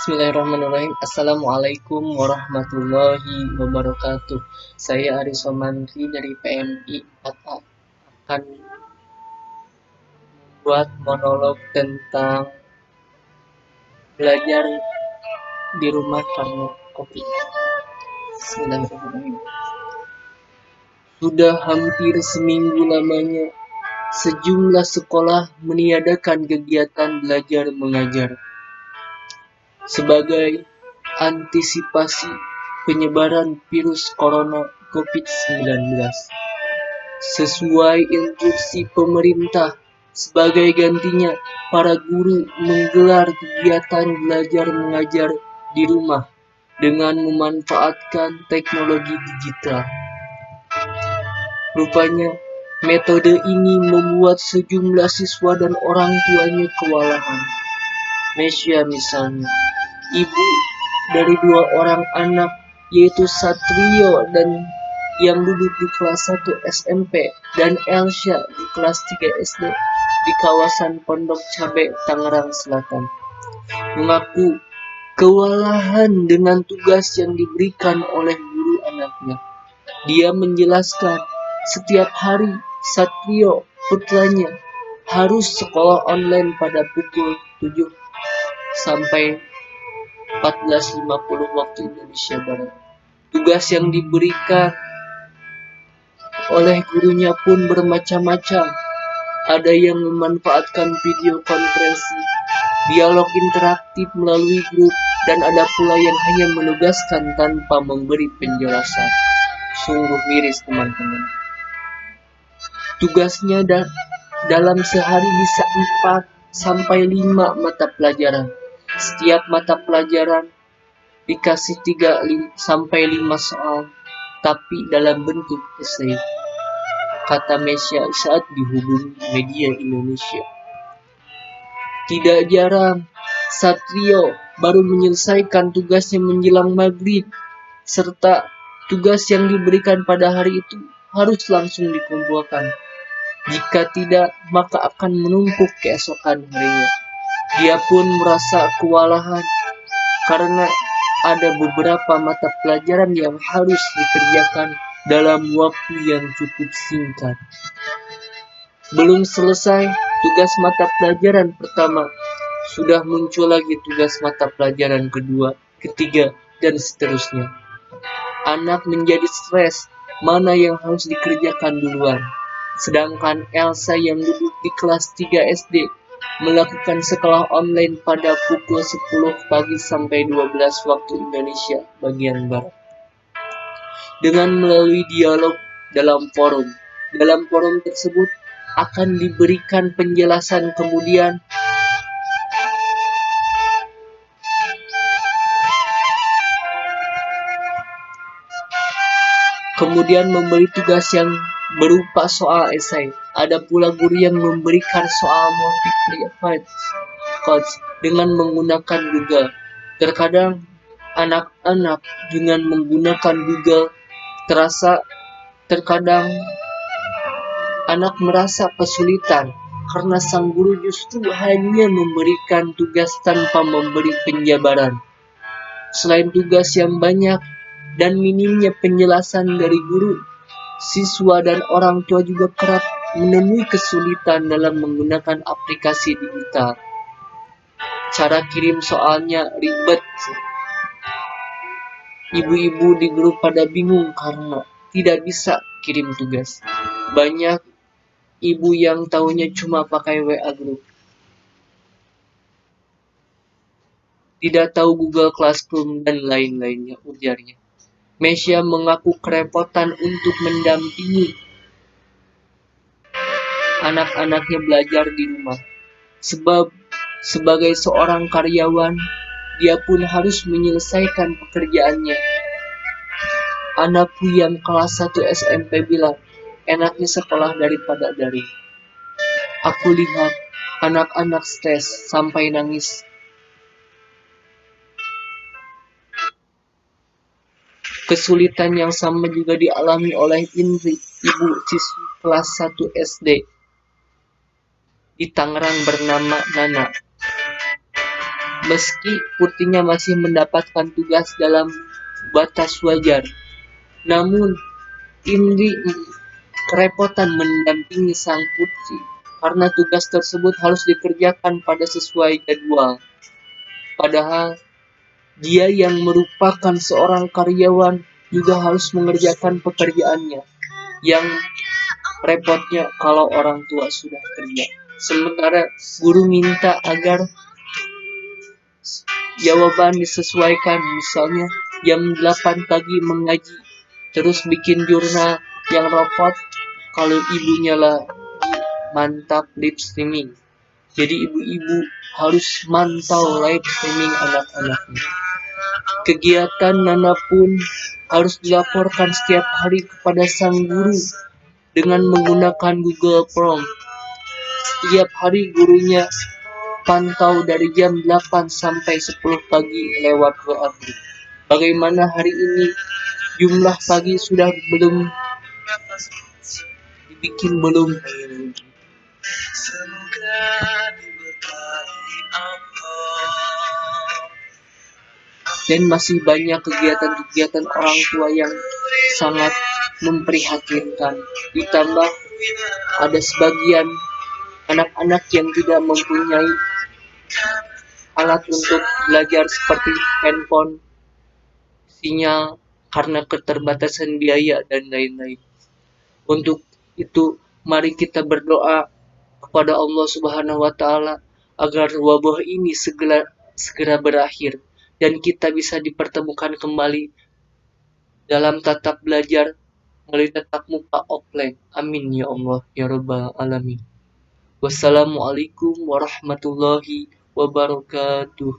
Bismillahirrahmanirrahim. Assalamualaikum warahmatullahi wabarakatuh. Saya Aris Somantri dari PMI 4A akan membuat monolog tentang belajar di rumah karena COVID. Bismillahirrahmanirrahim. Sudah hampir seminggu lamanya sejumlah sekolah meniadakan kegiatan belajar mengajar sebagai antisipasi penyebaran virus corona COVID-19. Sesuai instruksi pemerintah, sebagai gantinya, para guru menggelar kegiatan belajar mengajar di rumah dengan memanfaatkan teknologi digital. Rupanya, metode ini membuat sejumlah siswa dan orang tuanya kewalahan. Mesya misalnya, ibu dari 2 orang anak, yaitu Satrio dan yang duduk di kelas 1 SMP dan Elsha di kelas 3 SD di kawasan Pondok Cabe, Tangerang Selatan, mengaku kewalahan dengan tugas yang diberikan oleh guru anaknya. Dia menjelaskan setiap hari Satrio putranya harus sekolah online pada pukul 7 sampai 14.50 waktu Indonesia Barat. Tugas yang diberikan oleh gurunya pun bermacam-macam. Ada yang memanfaatkan video konferensi, dialog interaktif melalui grup, dan ada pula yang hanya menugaskan tanpa memberi penjelasan. Sungguh miris, teman-teman. Tugasnya dalam sehari bisa 4 sampai 5 mata pelajaran. Setiap mata pelajaran dikasih 3 sampai 5 soal, tapi dalam bentuk esai, kata Mesya saat dihubungi media Indonesia. Tidak jarang, Satrio baru menyelesaikan tugasnya menjelang maghrib, serta tugas yang diberikan pada hari itu harus langsung dikumpulkan. Jika tidak, maka akan menumpuk keesokan harinya. Dia pun merasa kewalahan karena ada beberapa mata pelajaran yang harus dikerjakan dalam waktu yang cukup singkat. Belum selesai tugas mata pelajaran pertama, sudah muncul lagi tugas mata pelajaran kedua, ketiga, dan seterusnya. Anak menjadi stres mana yang harus dikerjakan duluan. Sedangkan Elsa yang duduk di kelas 3 SD melakukan sekolah online pada pukul 10 pagi sampai 12 waktu Indonesia bagian Barat. Dengan melalui dialog dalam forum. Dalam forum tersebut akan diberikan penjelasan kemudian memberi tugas yang berupa soal esai. Ada pula guru yang memberikan soal multiple choice dengan menggunakan Google. Terkadang anak-anak dengan menggunakan Google terkadang anak merasa kesulitan karena sang guru justru hanya memberikan tugas tanpa memberi penjabaran. Selain tugas yang banyak dan minimnya penjelasan dari guru, siswa dan orang tua juga kerap menemui kesulitan dalam menggunakan aplikasi digital. Cara kirim soalnya ribet. Ibu-ibu di grup pada bingung karena tidak bisa kirim tugas. Banyak ibu yang tahunya cuma pakai WA group. Tidak tahu Google Classroom dan lain-lainnya, ujarnya. Mesya mengaku kerepotan untuk mendampingi anak-anaknya belajar di rumah. Sebab sebagai seorang karyawan, dia pun harus menyelesaikan pekerjaannya. Anakku yang kelas 1 SMP bilang, enaknya sekolah daripada daring. Aku lihat anak-anak stres sampai nangis. Kesulitan yang sama juga dialami oleh Indri, ibu siswi kelas 1 SD di Tangerang bernama Nana. Meski Putihnya masih mendapatkan tugas dalam batas wajar, namun Indri kerepotan mendampingi sang putri karena tugas tersebut harus dikerjakan pada sesuai jadwal. Padahal dia yang merupakan seorang karyawan juga harus mengerjakan pekerjaannya. Yang repotnya kalau orang tua sudah kerja. Sementara guru minta agar jawaban disesuaikan, misalnya jam 8 pagi mengaji, terus bikin jurnal yang repot kalau ibunya lah mantap live streaming. Jadi ibu-ibu harus mantau live streaming anak-anaknya. Kegiatan manapun harus dilaporkan setiap hari kepada sang guru dengan menggunakan Google Form. Setiap hari gurunya pantau dari jam 8 sampai 10 pagi lewat WA group. Bagaimana hari ini jumlah pagi sudah belum dibikin belum? Dan masih banyak kegiatan-kegiatan orang tua yang sangat memprihatinkan. Ditambah ada sebagian anak-anak yang tidak mempunyai alat untuk belajar seperti handphone, sinyal, karena keterbatasan biaya dan lain-lain. Untuk itu, mari kita berdoa kepada Allah Subhanahu wa Ta'ala agar wabah ini segera berakhir dan kita bisa dipertemukan kembali dalam tatap belajar melalui tatap muka offline. Amin ya Allah ya Rabbal Alamin. Wassalamualaikum warahmatullahi wabarakatuh.